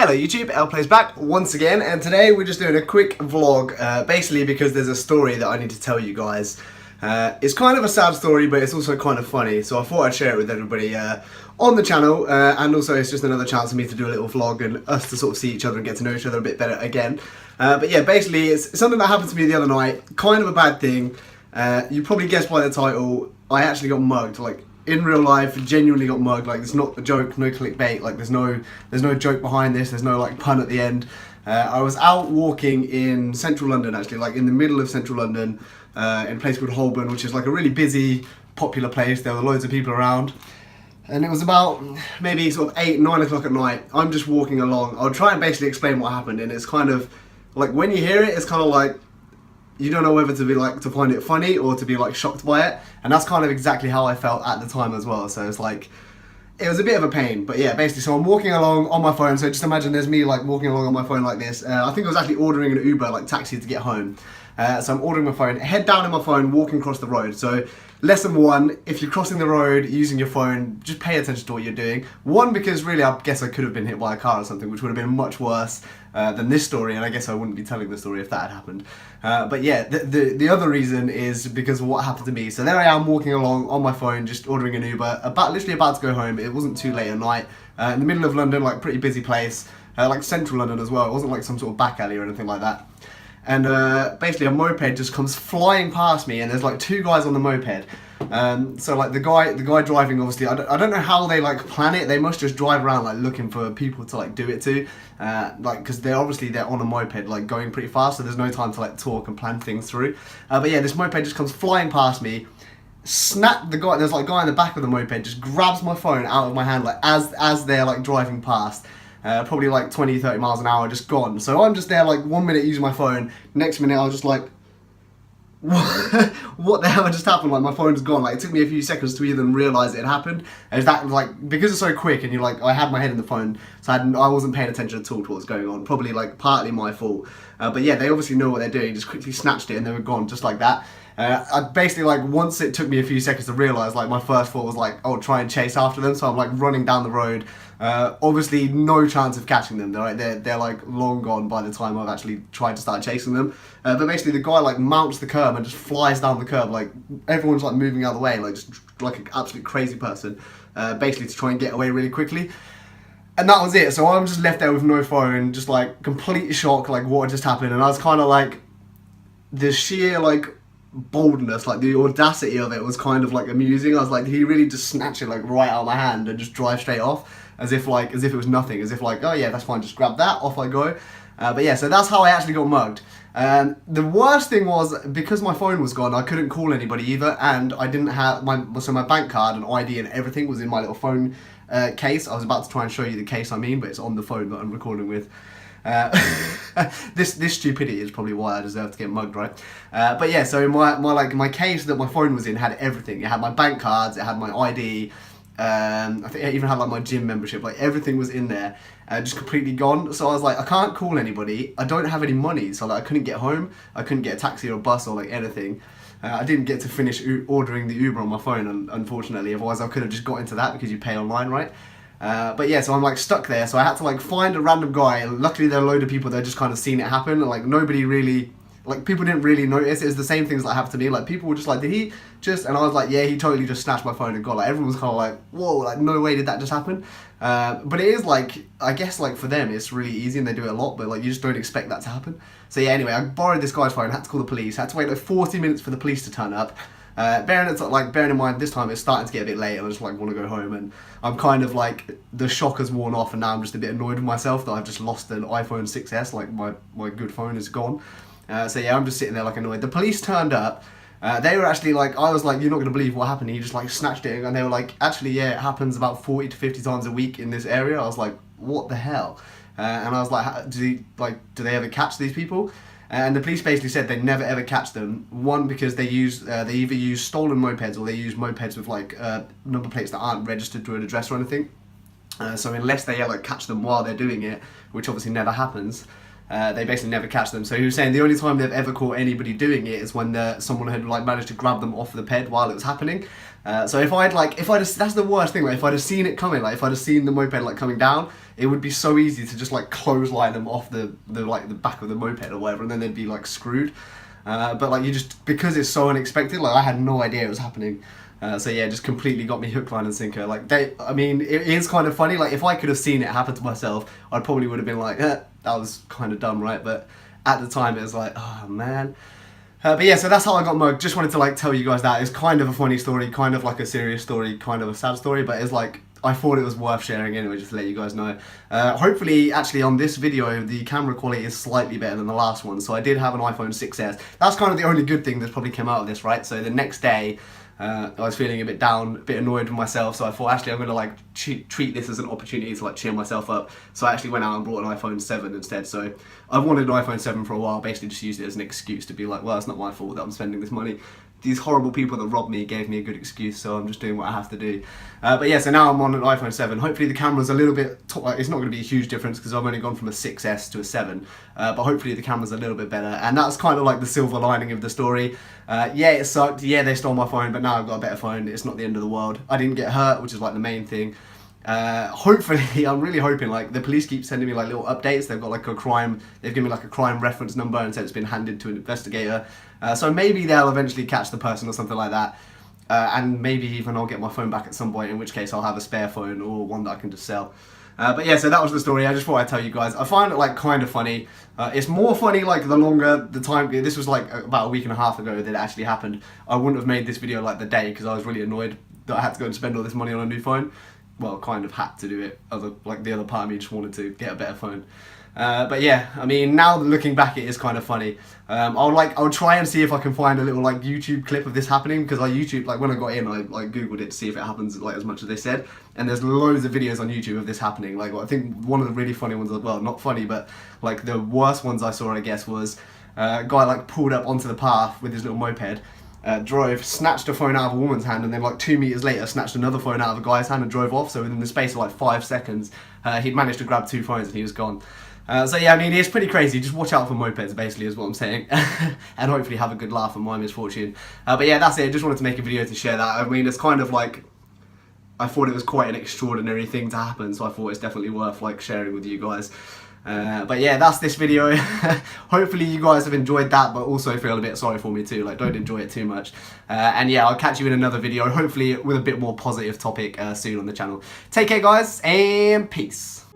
Hello YouTube, Plays back once again, and today we're just doing a quick vlog, basically because there's a story that I need to tell you guys. It's kind of a sad story, but it's also kind of funny, so I thought I'd share it with everybody on the channel, and also it's just another chance for me to do a little vlog and us to sort of see each other and get to know each other a bit better again. But yeah, basically it's something that happened to me the other night, kind of a bad thing. You probably guessed by the title, I actually got mugged, like in real life, genuinely got mugged. Like, it's not a joke, no clickbait, like there's no joke behind this, there's no like pun at the end. I was out walking in central London, actually, like in the middle of central London, in a place called Holborn, which is like a really busy, popular place. There were loads of people around. And it was about maybe sort of 8, 9 o'clock at night. I'm just walking along. I'll try and basically explain what happened, and it's kind of, like when you hear it, it's kind of like, you don't know whether to be like, to find it funny or to be like shocked by it. And that's kind of exactly how I felt at the time as well. So it's like, it was a bit of a pain, but yeah, basically, so I'm walking along on my phone. So just imagine there's me like walking along on my phone like this. I think I was actually ordering an Uber, like taxi, to get home. So I'm ordering my phone, head down in my phone, walking across the road. So lesson 1, if you're crossing the road using your phone, just pay attention to what you're doing. 1, because really I guess I could have been hit by a car or something, which would have been much worse than this story, and I guess I wouldn't be telling the story if that had happened. But yeah, the other reason is because of what happened to me. So there I am walking along on my phone, just ordering an Uber, literally about to go home. It wasn't too late at night, in the middle of London, like pretty busy place, like central London as well. It wasn't like some sort of back alley or anything like that. And basically a moped just comes flying past me, and there's like 2 guys on the moped. So like the guy driving, obviously, I don't know how they like plan it. They must just drive around like looking for people to like do it to, like, because they're on a moped, like going pretty fast, so there's no time to like talk and plan things through. But yeah, this moped just comes flying past me. There's like a guy in the back of the moped just grabs my phone out of my hand, like as they're like driving past. Probably like 20-30 miles an hour, just gone. So I'm just there like 1 minute using my phone, next minute I was just like, what the hell just happened? Like, my phone's gone. Like, it took me a few seconds to even realise it had happened. And that, like, because it's so quick, and you're like, I had my head in the phone, so I wasn't paying attention at all to what was going on. Probably like partly my fault. But yeah, they obviously know what they're doing. Just quickly snatched it and they were gone, just like that. I basically, like, once it took me a few seconds to realise, like, my first thought was like, oh, try and chase after them. So I'm like running down the road. Obviously no chance of catching them. They're like long gone by the time I've actually tried to start chasing them. But basically the guy like mounts the curb and just flies down the curb, like everyone's like moving out of the way, like just like an absolute crazy person, basically to try and get away really quickly. And that was it. So I'm just left there with no phone, just like complete shock, like what had just happened. And I was kind of like, the sheer like boldness, like the audacity of it was kind of like amusing. I was like, did he really just snatch it like right out of my hand and just drive straight off? As if it was nothing, as if like, oh yeah, that's fine, just grab that, off I go. But yeah, so that's how I actually got mugged. The worst thing was, because my phone was gone, I couldn't call anybody either, and I didn't have my bank card and ID and everything was in my little phone case. I was about to try and show you the case, but it's on the phone that I'm recording with. This stupidity is probably why I deserve to get mugged, right? But yeah, so my case that my phone was in had everything. It had my bank cards, it had my ID. I think I even had like my gym membership, like everything was in there, just completely gone. So I was like, I can't call anybody, I don't have any money, so like I couldn't get home, I couldn't get a taxi or a bus or like anything. I didn't get to finish ordering the Uber on my phone, unfortunately, otherwise I could have just got into that because you pay online, right? But yeah, so I'm like stuck there, so I had to like find a random guy. Luckily there are a load of people that just kind of seen it happen, and like nobody really, like people didn't really notice. It was the same things that happened to me. Like people were just like, did he just, and I was like, yeah, he totally just snatched my phone and got, like everyone was kind of like, whoa, like no way did that just happen. But it is like, I guess like for them it's really easy and they do it a lot, but like you just don't expect that to happen. So yeah, anyway, I borrowed this guy's phone, had to call the police, had to wait like 40 minutes for the police to turn up. Bearing in mind this time it's starting to get a bit late and I just like want to go home, and I'm kind of like, the shock has worn off and now I'm just a bit annoyed with myself that I've just lost an iPhone 6s, like my good phone is gone. So yeah, I'm just sitting there like annoyed. The police turned up. They were actually like, I was like, you're not going to believe what happened. He just like snatched it, and they were like, actually yeah, it happens about 40 to 50 times a week in this area. I was like, what the hell? And I was like, do they ever catch these people? And the police basically said they never ever catch them. 1, because they either use stolen mopeds or they use mopeds with like number plates that aren't registered to an address or anything. So unless they like catch them while they're doing it, which obviously never happens, they basically never catch them. So he was saying the only time they've ever caught anybody doing it is when someone had like managed to grab them off the ped while it was happening. So if I'd that's the worst thing, like if I'd have seen it coming, like if I'd have seen the moped like coming down, it would be so easy to just like clothesline them off the back of the moped or whatever, and then they'd be like screwed. But like because it's so unexpected, like I had no idea it was happening. So yeah, just completely got me hook, line and sinker. Like I mean, it is kind of funny. Like if I could have seen it happen to myself, I probably would have been like, that was kind of dumb, right? But at the time, it was like, oh man. But yeah, so that's how I got mugged. Just wanted to like tell you guys that. It's kind of a funny story, kind of like a serious story, kind of a sad story, but it's like, I thought it was worth sharing anyway, just to let you guys know. Hopefully, actually on this video, the camera quality is slightly better than the last one. So I did have an iPhone 6s. That's kind of the only good thing that's probably come out of this, right? So the next day, I was feeling a bit down, a bit annoyed with myself, so I thought actually I'm going to like treat this as an opportunity to like cheer myself up. So I actually went out and bought an iPhone 7 instead. So I've wanted an iPhone 7 for a while, basically just used it as an excuse to be like, well, it's not my fault that I'm spending this money. These horrible people that robbed me gave me a good excuse, so I'm just doing what I have to do. But yeah, so now I'm on an iPhone 7. Hopefully the camera's a little bit, it's not going to be a huge difference because I've only gone from a 6S to a 7. But hopefully the camera's a little bit better. And that's kind of like the silver lining of the story. Yeah, it sucked. Yeah, they stole my phone, but now I've got a better phone. It's not the end of the world. I didn't get hurt, which is like the main thing. Hopefully, I'm really hoping, like, the police keep sending me like little updates. They've got like they've given me like a crime reference number and said it's been handed to an investigator. So maybe they'll eventually catch the person or something like that. And maybe even I'll get my phone back at some point, in which case I'll have a spare phone or one that I can just sell. But yeah, so that was the story. I just thought I'd tell you guys. I find it like kind of funny. It's more funny like the longer the time. This was like about a week and a half ago that it actually happened. I wouldn't have made this video like the day because I was really annoyed that I had to go and spend all this money on a new phone. Well, kind of had to do it. The other part of me just wanted to get a better phone. But yeah, I mean, now looking back, it is kind of funny. I'll try and see if I can find a little like YouTube clip of this happening, because I YouTube, like when I got in, I like googled it to see if it happens like as much as they said, and there's loads of videos on YouTube of this happening. Like I think one of the really funny ones, well, not funny, but like the worst ones I saw, I guess, was a guy like pulled up onto the path with his little moped. Drove, snatched a phone out of a woman's hand, and then like 2 meters later snatched another phone out of a guy's hand and drove off. So within the space of like 5 seconds, he'd managed to grab 2 phones and he was gone. So yeah, I mean, it's pretty crazy. Just watch out for mopeds, basically, is what I'm saying. And hopefully have a good laugh at my misfortune. But yeah, that's it. Just wanted to make a video to share that. I mean, it's kind of like, I thought it was quite an extraordinary thing to happen, so I thought it's definitely worth like sharing with you guys. But yeah, that's this video. Hopefully you guys have enjoyed that, but also feel a bit sorry for me too. Like, don't enjoy it too much. And yeah, I'll catch you in another video, hopefully with a bit more positive topic soon on the channel. Take care, guys, and peace.